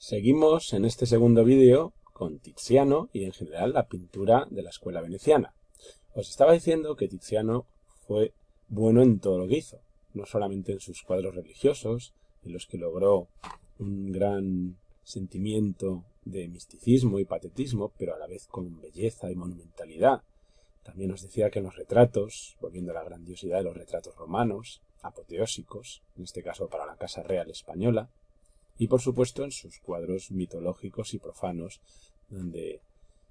Seguimos en este segundo vídeo con Tiziano y en general la pintura de la escuela veneciana. Os estaba diciendo que Tiziano fue bueno en todo lo que hizo, no solamente en sus cuadros religiosos, en los que logró un gran sentimiento de misticismo y patetismo, pero a la vez con belleza y monumentalidad. También os decía que en los retratos, volviendo a la grandiosidad de los retratos romanos, apoteósicos, en este caso para la Casa Real Española, y por supuesto en sus cuadros mitológicos y profanos, donde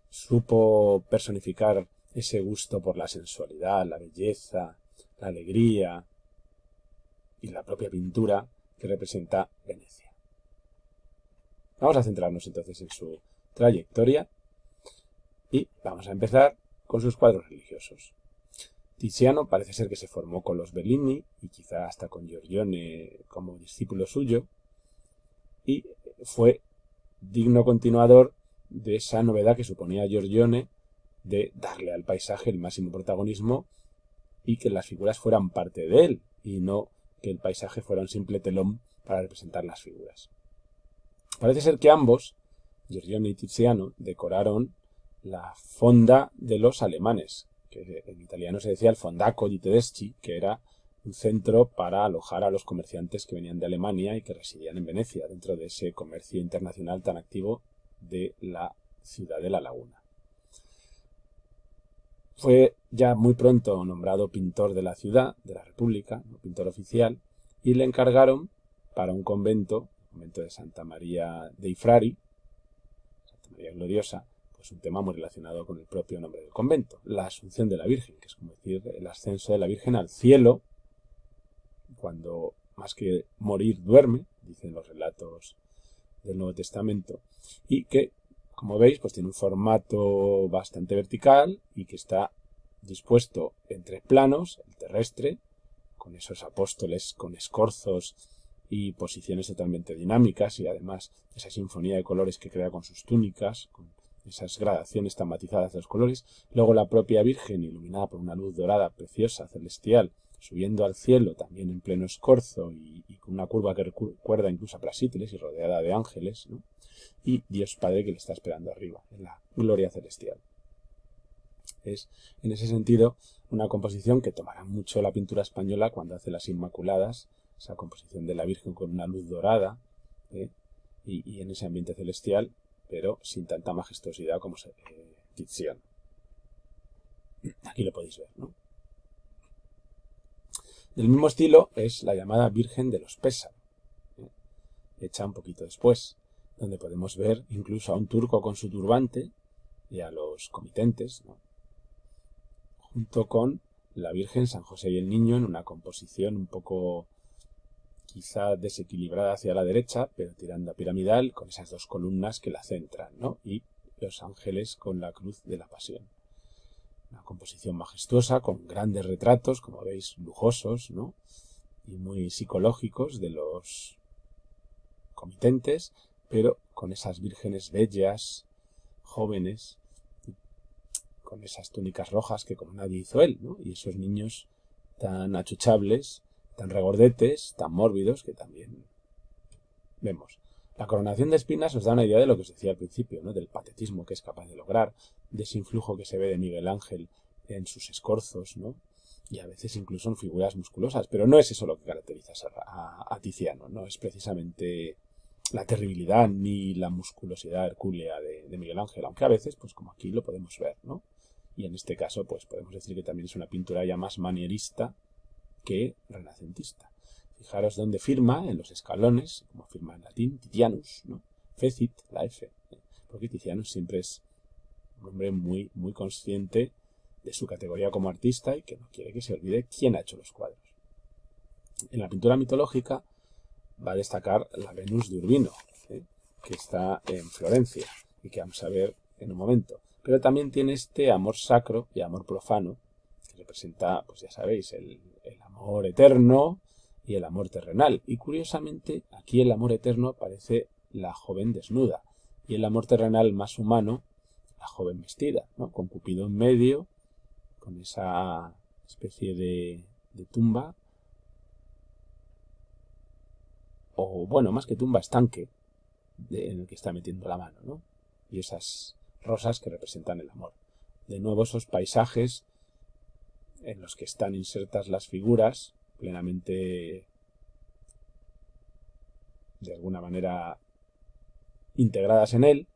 supo personificar ese gusto por la sensualidad, la belleza, la alegría y la propia pintura que representa Venecia. Vamos a centrarnos entonces en su trayectoria y vamos a empezar con sus cuadros religiosos. Tiziano parece ser que se formó con los Bellini y quizá hasta con Giorgione como discípulo suyo, y fue digno continuador de esa novedad que suponía Giorgione de darle al paisaje el máximo protagonismo y que las figuras fueran parte de él y no que el paisaje fuera un simple telón para representar las figuras. Parece ser que ambos, Giorgione y Tiziano, decoraron la fonda de los alemanes, que en italiano se decía el Fondaco di Tedeschi, que era un centro para alojar a los comerciantes que venían de Alemania y que residían en Venecia, dentro de ese comercio internacional tan activo de la ciudad de La Laguna. Fue ya muy pronto nombrado pintor de la ciudad, de la República, pintor oficial, y le encargaron para un convento, el convento de Santa María dei Frari, Santa María Gloriosa, pues un tema muy relacionado con el propio nombre del convento, la Asunción de la Virgen, que es como decir el ascenso de la Virgen al cielo, cuando más que morir duerme, dicen los relatos del Nuevo Testamento, y que, como veis, pues tiene un formato bastante vertical y que está dispuesto en tres planos, el terrestre, con esos apóstoles con escorzos y posiciones totalmente dinámicas, y además esa sinfonía de colores que crea con sus túnicas, con esas gradaciones tan matizadas de los colores. Luego la propia Virgen, iluminada por una luz dorada preciosa, celestial, subiendo al cielo también en pleno escorzo y con una curva que recuerda incluso a Prasíteles y rodeada de ángeles, ¿no? Y Dios Padre que le está esperando arriba, en la gloria celestial. Es, en ese sentido, una composición que tomará mucho la pintura española cuando hace las Inmaculadas, esa composición de la Virgen con una luz dorada, y en ese ambiente celestial, pero sin tanta majestuosidad como Tiziano. Aquí lo podéis ver, ¿no? Del mismo estilo es la llamada Virgen de los Pésaros, hecha un poquito después, donde podemos ver incluso a un turco con su turbante y a los comitentes, ¿no? Junto con la Virgen, San José y el Niño en una composición un poco quizá desequilibrada hacia la derecha, pero tirando a piramidal, con esas dos columnas que la centran, ¿no? Y los ángeles con la cruz de la Pasión. Una composición majestuosa, con grandes retratos, como veis, lujosos, ¿no? Y muy psicológicos de los comitentes, pero con esas vírgenes bellas, jóvenes, con esas túnicas rojas que como nadie hizo él, ¿no? Y esos niños tan achuchables, tan regordetes, tan mórbidos, que también vemos. La coronación de espinas os da una idea de lo que os decía al principio, ¿no? Del patetismo que es capaz de lograr, de ese influjo que se ve de Miguel Ángel en sus escorzos, ¿no? Y a veces incluso en figuras musculosas, pero no es eso lo que caracteriza a Tiziano, no es precisamente la terribilidad ni la musculosidad hercúlea de Miguel Ángel, aunque a veces, pues como aquí lo podemos ver, ¿no? Y en este caso, pues podemos decir que también es una pintura ya más manierista que renacentista. Fijaros dónde firma, en los escalones, como firma en latín, Titianus, ¿no? Fecit, la F, porque Tiziano siempre es un hombre muy, muy consciente de su categoría como artista y que no quiere que se olvide quién ha hecho los cuadros. En la pintura mitológica va a destacar la Venus de Urbino, que está en Florencia y que vamos a ver en un momento. Pero también tiene este amor sacro y amor profano, que representa, pues ya sabéis, el amor eterno y el amor terrenal. Y curiosamente, aquí el amor eterno aparece la joven desnuda y el amor terrenal más humano, la joven vestida, ¿no? Con Cupido en medio, con esa especie de tumba, o bueno, más que tumba, estanque, en el que está metiendo la mano, ¿no? Y esas rosas que representan el amor. De nuevo esos paisajes en los que están insertas las figuras plenamente, de alguna manera, integradas en él,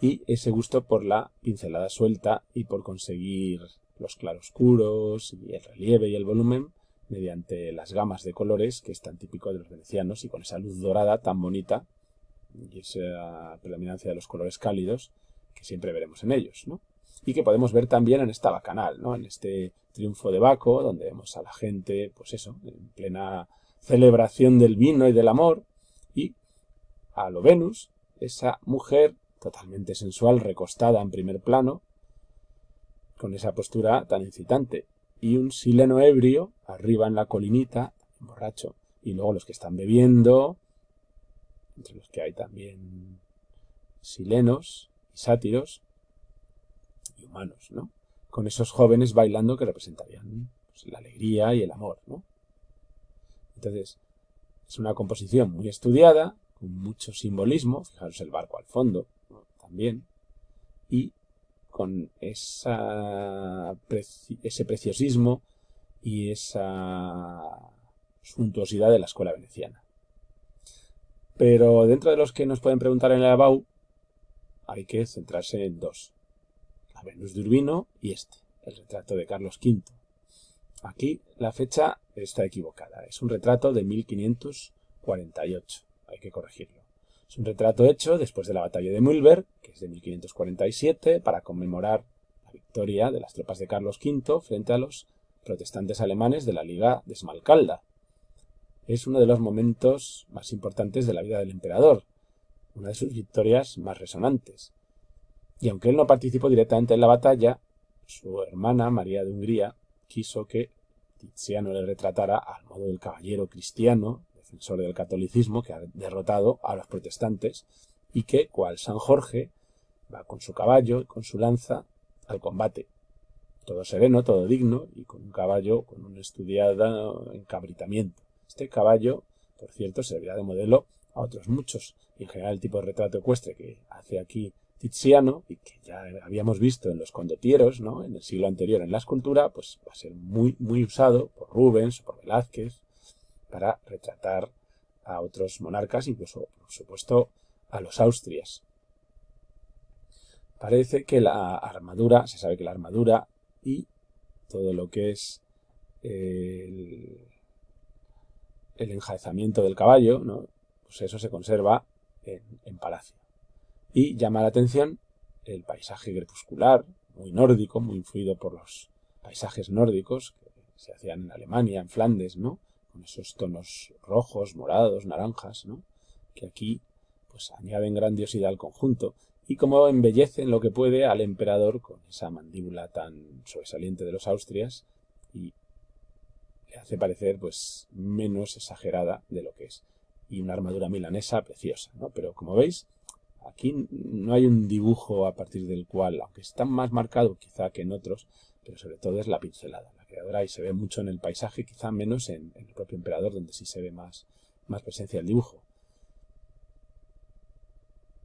y ese gusto por la pincelada suelta y por conseguir los claroscuros y el relieve y el volumen mediante las gamas de colores que es tan típico de los venecianos, y con esa luz dorada tan bonita y esa predominancia de los colores cálidos que siempre veremos en ellos, ¿no? Y que podemos ver también en esta bacanal, ¿no? En este triunfo de Baco, donde vemos a la gente, pues eso, en plena celebración del vino y del amor, y a lo Venus, esa mujer totalmente sensual, recostada en primer plano, con esa postura tan incitante, y un sileno ebrio arriba en la colinita, borracho, y luego los que están bebiendo, entre los que hay también silenos y sátiros y humanos, ¿no? Con esos jóvenes bailando que representarían, pues, la alegría y el amor, ¿no? Entonces, es una composición muy estudiada, con mucho simbolismo, fijaros el barco al fondo, ¿no? También, y con ese preciosismo y esa suntuosidad de la escuela veneciana. Pero dentro de los que nos pueden preguntar en el Abau, hay que centrarse en dos: la Venus de Urbino y el retrato de Carlos V. Aquí la fecha está equivocada, es un retrato de 1548, hay que corregirlo. Es un retrato hecho después de la batalla de Mühlberg, que es de 1547, para conmemorar la victoria de las tropas de Carlos V frente a los protestantes alemanes de la Liga de Esmalcalda. Es uno de los momentos más importantes de la vida del emperador, una de sus victorias más resonantes. Y aunque él no participó directamente en la batalla, su hermana María de Hungría quiso que Tiziano le retratara al modo del caballero cristiano, defensor del catolicismo, que ha derrotado a los protestantes, y que, cual San Jorge, va con su caballo y con su lanza al combate, todo sereno, todo digno, y con un caballo con un estudiado encabritamiento. Este caballo, por cierto, servirá de modelo a otros muchos, y en general el tipo de retrato ecuestre que hace aquí Tiziano, y que ya habíamos visto en los condotieros, ¿no?, en el siglo anterior en la escultura, pues va a ser muy, muy usado por Rubens o por Velázquez para retratar a otros monarcas, incluso, por supuesto, a los Austrias. Parece que la armadura, se sabe que la armadura y todo lo que es el enjaezamiento del caballo, ¿no?, pues eso se conserva en palacio. Y llama la atención el paisaje crepuscular, muy nórdico, muy influido por los paisajes nórdicos que se hacían en Alemania, en Flandes, ¿no?, con esos tonos rojos, morados, naranjas, ¿no?, que aquí pues añaden grandiosidad al conjunto, y como embellecen lo que puede al emperador con esa mandíbula tan sobresaliente de los Austrias, y le hace parecer pues menos exagerada de lo que es. Y una armadura milanesa preciosa, ¿no? Pero como veis, aquí no hay un dibujo a partir del cual, aunque está más marcado quizá que en otros, pero sobre todo es la pincelada, la creadora, y se ve mucho en el paisaje, quizá menos en el propio emperador, donde sí se ve más presencia del dibujo.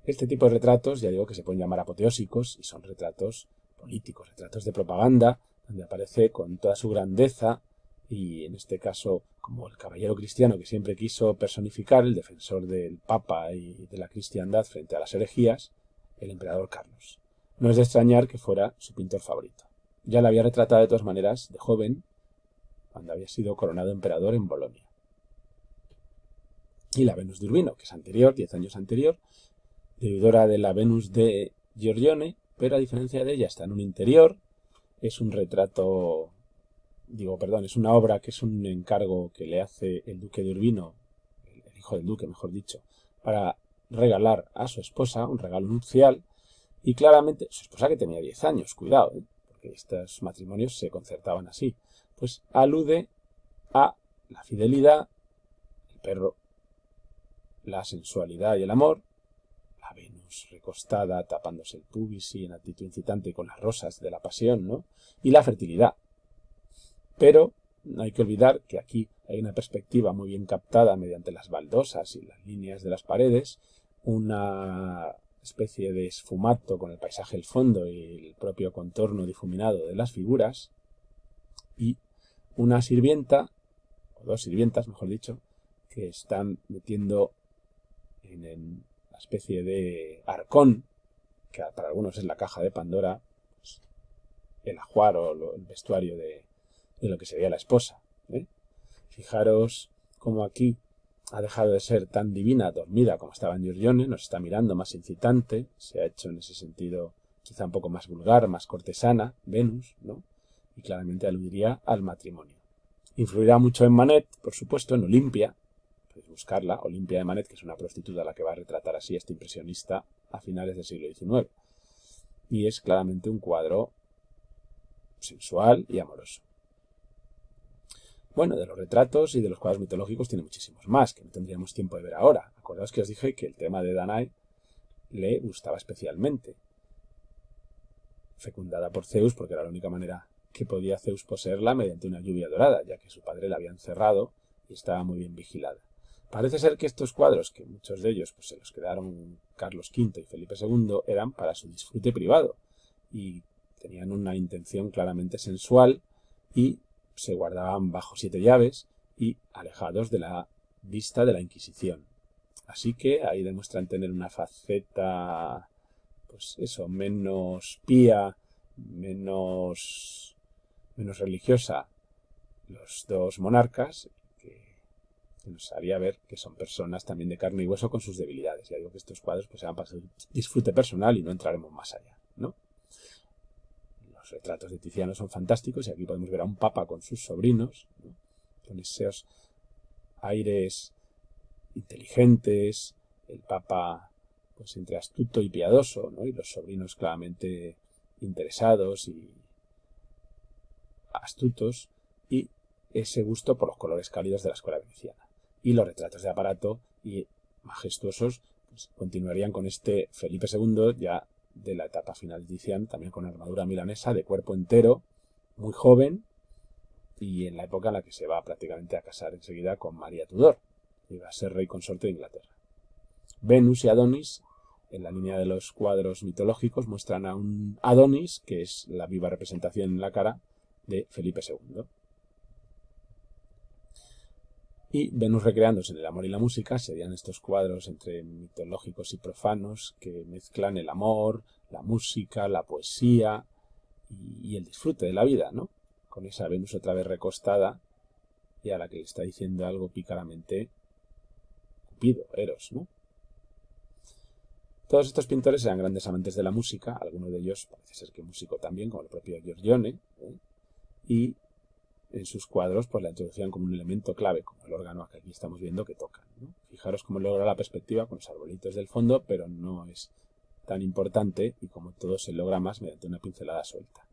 Este tipo de retratos, ya digo que se pueden llamar apoteósicos, y son retratos políticos, retratos de propaganda, donde aparece con toda su grandeza, y en este caso como el caballero cristiano que siempre quiso personificar, el defensor del Papa y de la cristiandad frente a las herejías, el emperador Carlos. No es de extrañar que fuera su pintor favorito. Ya lo había retratado de todas maneras de joven, cuando había sido coronado emperador en Bolonia. Y la Venus de Urbino, que es anterior, 10 años anterior, deudora de la Venus de Giorgione, pero a diferencia de ella está en un interior. Es un retrato, es una obra que es un encargo que le hace el duque de Urbino, el hijo del duque, mejor dicho, para regalar a su esposa, un regalo nupcial, y claramente, su esposa que tenía 10 años, cuidado, porque estos matrimonios se concertaban así, pues alude a la fidelidad, el perro, la sensualidad y el amor, la Venus recostada tapándose el pubis y en actitud incitante con las rosas de la pasión, ¿no?, y la fertilidad. Pero no hay que olvidar que aquí hay una perspectiva muy bien captada mediante las baldosas y las líneas de las paredes, una especie de esfumato con el paisaje al fondo y el propio contorno difuminado de las figuras, y una sirvienta, o dos sirvientas, mejor dicho, que están metiendo en la especie de arcón, que para algunos es la caja de Pandora, pues, el ajuar o el vestuario de lo que sería la esposa. Fijaros cómo aquí ha dejado de ser tan divina, dormida como estaba en Giorgione, nos está mirando más incitante, se ha hecho en ese sentido quizá un poco más vulgar, más cortesana, Venus, ¿no? Y claramente aludiría al matrimonio. Influirá mucho en Manet, por supuesto, en Olimpia, podéis buscarla, Olimpia de Manet, que es una prostituta a la que va a retratar así este impresionista a finales del siglo XIX. Y es claramente un cuadro sensual y amoroso. Bueno, de los retratos y de los cuadros mitológicos tiene muchísimos más, que no tendríamos tiempo de ver ahora. Acordaos que os dije que el tema de Danae le gustaba especialmente. Fecundada por Zeus, porque era la única manera que podía Zeus poseerla mediante una lluvia dorada, ya que su padre la había encerrado y estaba muy bien vigilada. Parece ser que estos cuadros, que muchos de ellos pues, se los quedaron Carlos V y Felipe II, eran para su disfrute privado y tenían una intención claramente sensual y se guardaban bajo 7 llaves y alejados de la vista de la Inquisición. Así que ahí demuestran tener una faceta, pues eso, menos pía, menos religiosa los dos monarcas, que nos haría ver que son personas también de carne y hueso con sus debilidades. Ya digo que estos cuadros pues eran para su disfrute personal y no entraremos más allá, ¿no? Los retratos de Tiziano son fantásticos y aquí podemos ver a un papa con sus sobrinos, ¿no? Con esos aires inteligentes, el papa pues entre astuto y piadoso, ¿no? Y los sobrinos claramente interesados y astutos, y ese gusto por los colores cálidos de la escuela veneciana. Y los retratos de aparato y majestuosos pues, continuarían con este Felipe II ya de la etapa final de Tiziano, también con armadura milanesa de cuerpo entero, muy joven, y en la época en la que se va prácticamente a casar enseguida con María Tudor, y va a ser rey consorte de Inglaterra. Venus y Adonis, en la línea de los cuadros mitológicos, muestran a un Adonis, que es la viva representación en la cara de Felipe II. Y Venus recreándose en el amor y la música serían estos cuadros entre mitológicos y profanos que mezclan el amor, la música, la poesía y el disfrute de la vida, ¿no? Con esa Venus otra vez recostada y a la que le está diciendo algo pícaramente Cupido, Eros, ¿no? Todos estos pintores eran grandes amantes de la música, alguno de ellos parece ser que músico también, como el propio Giorgione, y en sus cuadros pues la introducían como un elemento clave, como el órgano que aquí estamos viendo que tocan, ¿no? Fijaros cómo logra la perspectiva con los arbolitos del fondo, pero no es tan importante y como todo se logra más mediante una pincelada suelta.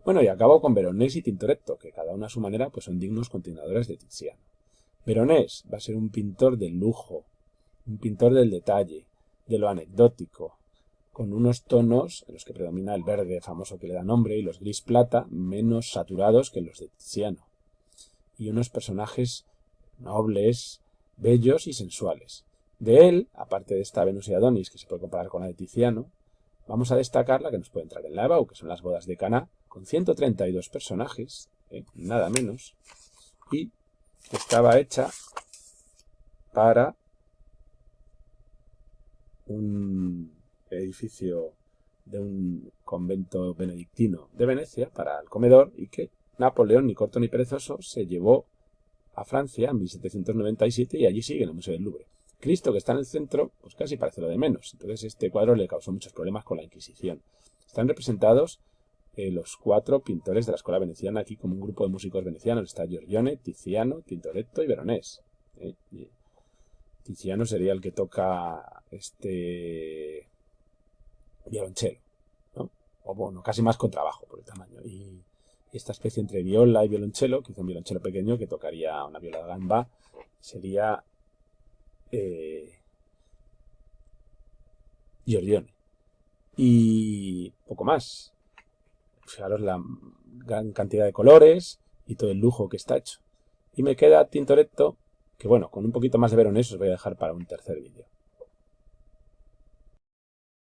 Bueno, y acabo con Veronese y Tintoretto, que cada uno a su manera pues son dignos continuadores de Tiziano. Veronese va a ser un pintor del lujo, un pintor del detalle, de lo anecdótico, con unos tonos en los que predomina el verde famoso que le da nombre y los gris plata menos saturados que los de Tiziano, y unos personajes nobles, bellos y sensuales. De él, aparte de esta Venus y Adonis que se puede comparar con la de Tiziano, vamos a destacar la que nos puede entrar en la EBAU, que son las bodas de Caná, con 132 personajes, nada menos, y estaba hecha para un edificio de un convento benedictino de Venecia para el comedor y que Napoleón, ni corto ni perezoso, se llevó a Francia en 1797 y allí sigue en el Museo del Louvre. Cristo, que está en el centro, pues casi parece lo de menos. Entonces este cuadro le causó muchos problemas con la Inquisición. Están representados los 4 pintores de la escuela veneciana aquí como un grupo de músicos venecianos. Está Giorgione, Tiziano, Tintoretto y Veronese. Tiziano sería el que toca este violonchelo, ¿no? O bueno, casi más contrabajo por el tamaño. Y esta especie entre viola y violonchelo, que hizo un violonchelo pequeño que tocaría una viola de gamba, sería Giorgione. Y poco más. Fijaros la gran cantidad de colores y todo el lujo que está hecho. Y me queda Tintoretto, que bueno, con un poquito más de Veronese os voy a dejar para un tercer vídeo.